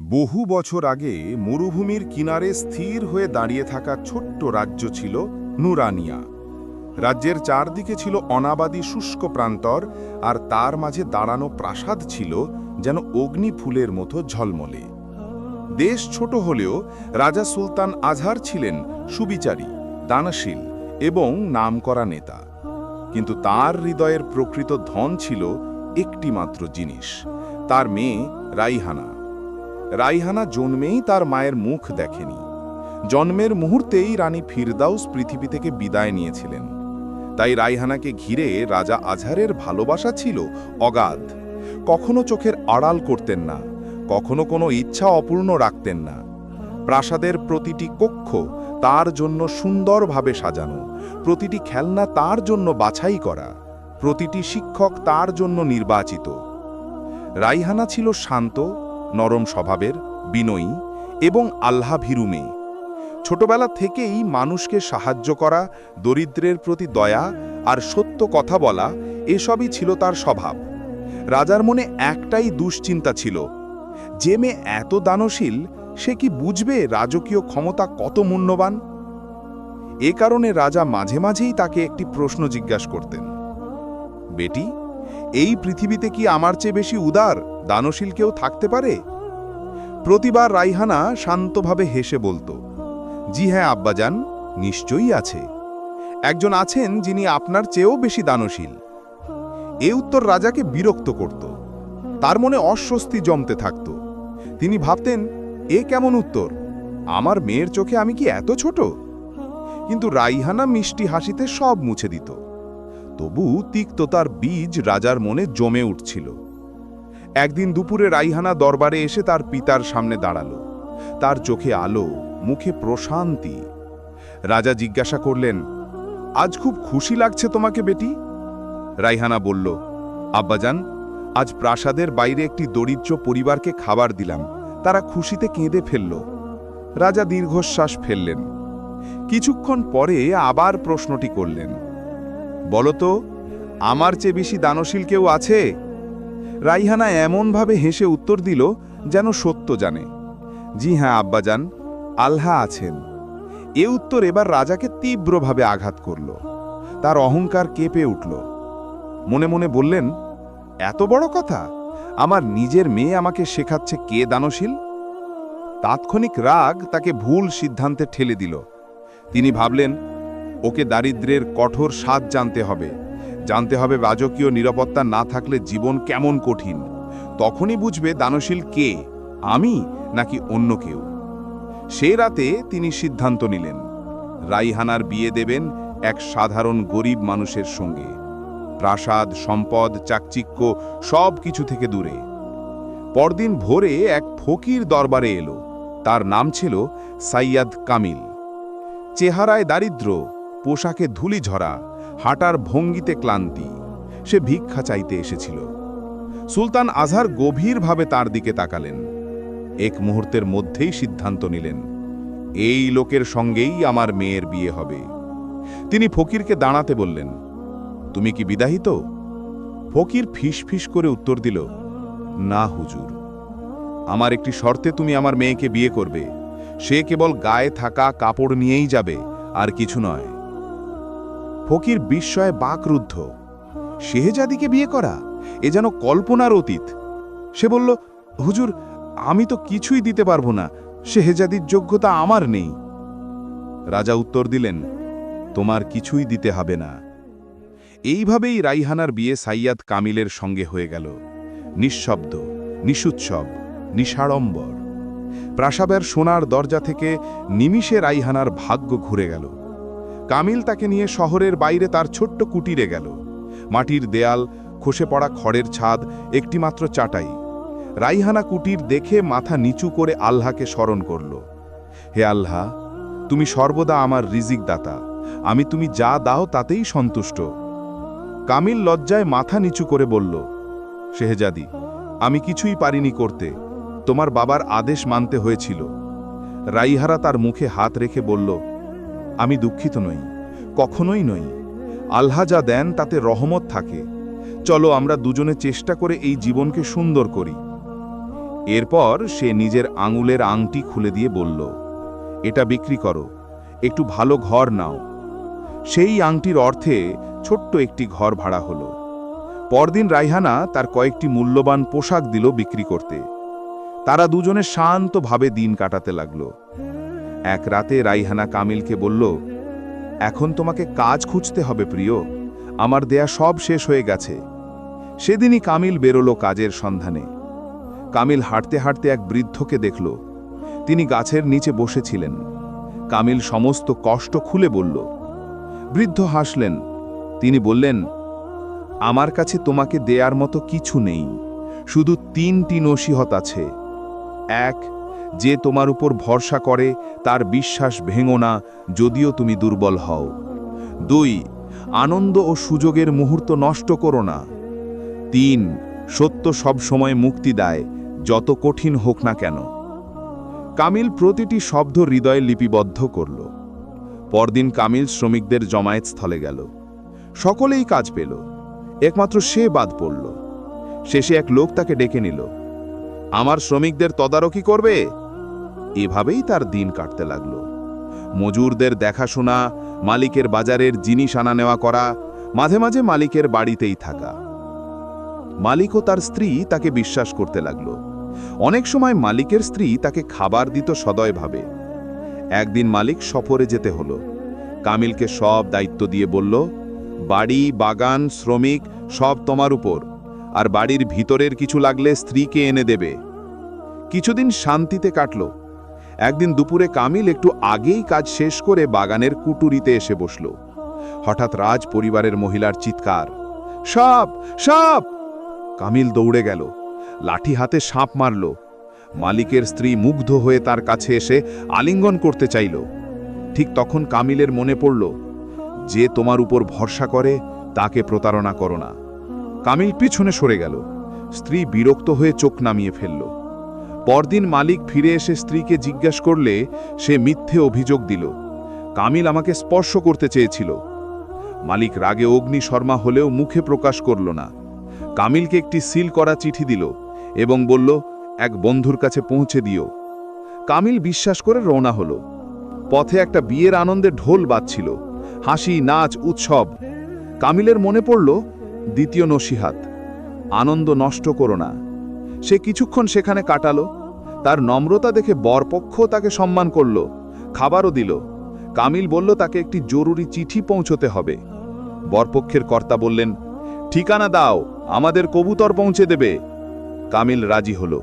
বহু বছর আগে মরুভূমির কিনারে স্থির হয়ে দাঁড়িয়ে থাকা ছোট্ট রাজ্য ছিল নুরানিয়া। রাজ্যের চারদিকে ছিল অনাবাদী শুষ্ক প্রান্তর, আর তার মাঝে দাঁড়ানো প্রাসাদ ছিল যেন অগ্নি ফুলের মতো ঝলমলে। দেশ ছোট হলেও রাজা সুলতান আজহার ছিলেন সুবিচারী, দানশীল এবং নামকরা নেতা। কিন্তু তার হৃদয়ের প্রকৃত ধন ছিল একটি মাত্র জিনিস, তার মেয়ে রাইহানা। রাইহানা জন্মেই তার মায়ের মুখ দেখেনি। জন্মের মুহূর্তেই রানী ফিরদাউস পৃথিবী থেকে বিদায় নিয়েছিলেন। তাই রাইহানাকে ঘিরে রাজা আজহারের ভালোবাসা ছিল অগাধ। কখনো চোখের আড়াল করতেন না, কখনো কোনো ইচ্ছা অপূর্ণ রাখতেন না। প্রাসাদের প্রতিটি কক্ষ তার জন্য সুন্দরভাবে সাজানো, প্রতিটি খেলনা তার জন্য বাছাই করা, প্রতিটি শিক্ষক তার জন্য নির্বাচিত। রাইহানা ছিল শান্ত, নরম স্বভাবের, বিনয়ী এবং আল্লাহভীরু মেয়ে। ছোটবেলা থেকেই মানুষকে সাহায্য করা, দরিদ্রের প্রতি দয়া আর সত্য কথা বলা, এসবই ছিল তার স্বভাব। রাজার মনে একটাই দুশ্চিন্তা ছিল, যে মেয়ে এত দানশীল, সে কি বুঝবে রাজকীয় ক্ষমতা কত মূল্যবান? এ কারণে রাজা মাঝে মাঝেই তাকে একটি প্রশ্ন জিজ্ঞাসা করতেন, বেটি, এই পৃথিবীতে কি আমার চেয়ে বেশি উদার, দানশীল কেউ থাকতে পারে? প্রতিবার রাইহানা শান্তভাবে হেসে বলতো, জি হ্যাঁ আব্বাজান, নিশ্চয়ই আছে। একজন আছেন যিনি আপনার চেয়েও বেশি দানশীল। এ উত্তর রাজাকে বিরক্ত করত। তার মনে অস্বস্তি জমতে থাকত। তিনি ভাবতেন, এ কেমন উত্তর? আমার মেয়ের চোখে আমি কি এত ছোট? কিন্তু রাইহানা মিষ্টি হাসিতে সব মুছে দিত। তবু তিক্ততার বীজ রাজার মনে জমে উঠছিল। একদিন দুপুরে রাইহানা দরবারে এসে তার পিতার সামনে দাঁড়ালো। তার চোখে আলো, মুখে প্রশান্তি। রাজা জিজ্ঞাসা করলেন, আজ খুব খুশি লাগছে তোমাকে বেটি? রাইহানা বলল, আব্বাজান, আজ প্রাসাদের বাইরে একটি দরিদ্র পরিবারকে খাবার দিলাম, তারা খুশিতে কেঁদে ফেলল। রাজা দীর্ঘশ্বাস ফেললেন। কিছুক্ষণ পরে আবার প্রশ্নটি করলেন, বলতো, আমার চেয়ে বেশি দানশীল কেউ আছে? রাইহানা এমনভাবে হেসে উত্তর দিল যেন সত্য জানে, জি হ্যাঁ আব্বাজান, আল্লাহ আছেন। এ উত্তর এবার রাজাকে তীব্রভাবে আঘাত করল। তার অহংকার কেঁপে উঠল। মনে মনে বললেন, এত বড় কথা? আমার নিজের মেয়ে আমাকে শেখাচ্ছে কে দানশীল? তাৎক্ষণিক রাগ তাকে ভুল সিদ্ধান্তে ঠেলে দিল। তিনি ভাবলেন, ওকে দারিদ্র্যের কঠোর স্বাদ জানতে হবে রাজকীয় নিরাপত্তা না থাকলে জীবন কেমন কঠিন। তখনই বুঝবে দানশীল কে, আমি নাকি অন্য কেউ। সে রাতে তিনি সিদ্ধান্ত নিলেন, রাইহানার বিয়ে দেবেন এক সাধারণ গরিব মানুষের সঙ্গে। প্রাসাদ, সম্পদ, চাকচিক্য সব কিছু থেকে দূরে। পরদিন ভোরে এক ফকির দরবারে এলো। তার নাম ছিল সাইয়াদ কামিল। চেহারায় দারিদ্র্য, পোশাকে ধুলি ঝরা, হাঁটার ভঙ্গিতে ক্লান্তি। সে ভিক্ষা চাইতে এসেছিল। সুলতান আজহার গভীরভাবে তার দিকে তাকালেন। এক মুহূর্তের মধ্যেই সিদ্ধান্ত নিলেন, এই লোকের সঙ্গেই আমার মেয়ের বিয়ে হবে। তিনি ফকিরকে দাঁড়াতে বললেন, তুমি কি বিবাহিত? ফকির ফিসফিস করে উত্তর দিল, না হুজুর, আমার একটি শর্তে তুমি আমার মেয়েকে বিয়ে করবে। সে কেবল গায়ে থাকা কাপড় নিয়েই যাবে, আর কিছু নয়। ফকির বিস্ময়ে বাকরুদ্ধ। শেহজাদিকে বিয়ে করা, এ যেন কল্পনার অতীত। সে বলল, হুজুর, আমি তো কিছুই দিতে পারবো না, শেহজাদির যোগ্যতা আমার নেই। রাজা উত্তর দিলেন, তোমার কিছুই দিতে হবে না। এইভাবেই রাইহানার বিয়ে সাইয়াদ কামিলের সঙ্গে হয়ে গেল, নিঃশব্দ, নিশুৎসব, নিসাড়ম্বর। প্রাসাদের সোনার দরজা থেকে নিমিষে রাইহানার ভাগ্য ঘুরে গেল। কামিল তাকে নিয়ে শহরের বাইরে তার ছোট্ট কুটিরে গেল। মাটির দেয়াল, খসে পড়া খড়ের ছাদ, একটিমাত্র চাটাই। রাইহানা কুটির দেখে মাথা নিচু করে আল্লাহকে স্মরণ করল, হে আল্লাহ, তুমি সর্বদা আমার রিজিক দাতা, আমি তুমি যা দাও তাতেই সন্তুষ্ট। কামিল লজ্জায় মাথা নিচু করে বলল, শেহজাদি, আমি কিছুই পারিনি করতে, তোমার বাবার আদেশ মানতে হয়েছিল। রাইহানা তার মুখে হাত রেখে বলল, আমি দুঃখিত নই, কখনোই নই। আল্লাহ যা দেন তাতে রহমত থাকে। চলো আমরা দুজনে চেষ্টা করে এই জীবনকে সুন্দর করি। এরপর সে নিজের আঙুলের আংটি খুলে দিয়ে বলল, এটা বিক্রি করো, একটু ভালো ঘর নাও। সেই আংটির অর্থে ছোট্ট একটি ঘর ভাড়া হলো। পরদিন রাইহানা তার কয়েকটি মূল্যবান পোশাক দিল বিক্রি করতে। তারা দুজনে শান্তভাবে দিন কাটাতে লাগল। এক রাতে রাইহানা কামিলকে বলল, এখন তোমাকে কাজ খুঁজতে হবে প্রিয়, আমার দেয়া সব শেষ হয়ে গেছে। সেদিনই কামিল বেরোলো কাজের সন্ধানে। কামিল হাঁটতে হাঁটতে এক বৃদ্ধকে দেখল। তিনি গাছের নিচে বসেছিলেন। কামিল সমস্ত কষ্ট খুলে বলল। বৃদ্ধ হাসলেন। তিনি বললেন, আমার কাছে তোমাকে দেয়ার মতো কিছু নেই, শুধু 3টি নসিহত আছে। 1, যে তোমার উপর ভরসা করে তার বিশ্বাস ভেঙো না, যদিও তুমি দুর্বল হও। 2, আনন্দ ও সুযোগের মুহূর্ত নষ্ট করো না। 3, সত্য সব সময় মুক্তি দেয়, যত কঠিন হোক না কেন। কামিল প্রতিটি শব্দ হৃদয়ে লিপিবদ্ধ করল। পরদিন কামিল শ্রমিকদের জমায়েত স্থলে গেল। সকলেই কাজ পেল, একমাত্র সে বাদ পড়ল। শেষে এক লোক তাকে ডেকে নিল। আমার শ্রমিকদের তদারকি করবে? এভাবেই তার দিন কাটতে লাগল। মজুরদের দেখাশোনা, মালিকের বাজারের জিনিস আনা নেওয়া করা, মাঝে মাঝে মালিকের বাড়িতেই থাকা। মালিক ও তার স্ত্রী তাকে বিশ্বাস করতে লাগল। অনেক সময় মালিকের স্ত্রী তাকে খাবার দিত সদয়ভাবে। একদিন মালিক সফরে যেতে হলো। কামিলকে সব দায়িত্ব দিয়ে বলল, বাড়ি, বাগান, শ্রমিক সব তোমার উপর, আর বাড়ির ভিতরের কিছু লাগলে স্ত্রীকে এনে দেবে। কিছুদিন শান্তিতে কাটল। একদিন দুপুরে কামিল একটু আগেই কাজ শেষ করে বাগানের কুটুরিতে এসে বসল। হঠাৎ রাজ পরিবারের মহিলার চিৎকার, সাপ, সাপ! কামিল দৌড়ে গেল, লাঠি হাতে সাপ মারল। মালিকের স্ত্রী মুগ্ধ হয়ে তার কাছে এসে আলিঙ্গন করতে চাইল। ঠিক তখন কামিলের মনে পড়ল, যে তোমার উপর ভরসা করে তাকে প্রতারণা করো না। কামিল পিছনে সরে গেল। স্ত্রী বিরক্ত হয়ে চোখ নামিয়ে ফেলল। পরদিন মালিক ফিরে এসে স্ত্রীকে জিজ্ঞাসা করলে সে মিথ্যে অভিযোগ দিল, কামিল আমাকে স্পর্শ করতে চেয়েছিল। মালিক রাগে অগ্নিশর্মা হলেও মুখে প্রকাশ করল না। কামিলকে একটি সিল করা চিঠি দিল এবং বলল, এক বন্ধুর কাছে পৌঁছে দিও। কামিল বিশ্বাস করে রওনা হলো। পথে একটা বিয়ের আনন্দে ঢোল বাজছিল, হাসি, নাচ, উৎসব। কামিলের মনে পড়ল দ্বিতীয় নসিহাত, আনন্দ নষ্ট করো না। সে কিছুক্ষণ সেখানে কাটালো। তার নম্রতা দেখে বরপক্ষ তাকে সম্মান করল, খাবারও দিল। কামিল বলল তাকে একটি জরুরি চিঠি পৌঁছতে হবে। বরপক্ষের কর্তা বললেন, ঠিকানা দাও, আমাদের কবুতর পৌঁছে দেবে। কামিল রাজি হলো।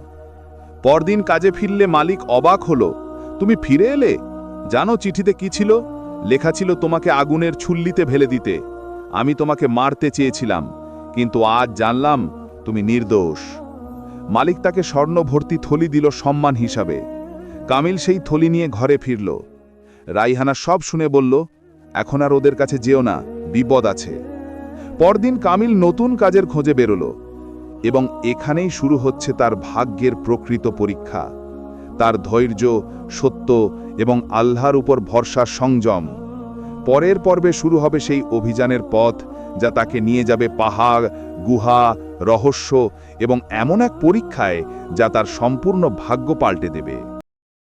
পরদিন কাজে ফিরলে মালিক অবাক হলো, তুমি ফিরে এলে? জানো চিঠিতে কি ছিল? লেখা ছিল তোমাকে আগুনের ছুল্লিতে ফেলে দিতে। আমি তোমাকে মারতে চেয়েছিলাম, কিন্তু আজ জানলাম তুমি নির্দোষ। মালিক তাকে স্বর্ণ ভর্তি থলি দিল সম্মান হিসাবে। কামিল সেই থলি নিয়ে ঘরে ফিরল। রাইহানা সব শুনে বলল, এখন আর ওদের কাছে যেও না, বিপদ আছে। পরদিন কামিল নতুন কাজের খোঁজে বেরোল এবং এখানেই শুরু হচ্ছে তার ভাগ্যের প্রকৃত পরীক্ষা। তার ধৈর্য, সত্য এবং আল্লাহর উপর ভরসার সংযম। পরের পর্বে শুরু হবে সেই অভিযানের পথ যা তাকে নিয়ে যাবে পাহাড়, গুহা, রহস্য এবং এমন এক পরীক্ষায় যা তার সম্পূর্ণ ভাগ্য পাল্টে দেবে।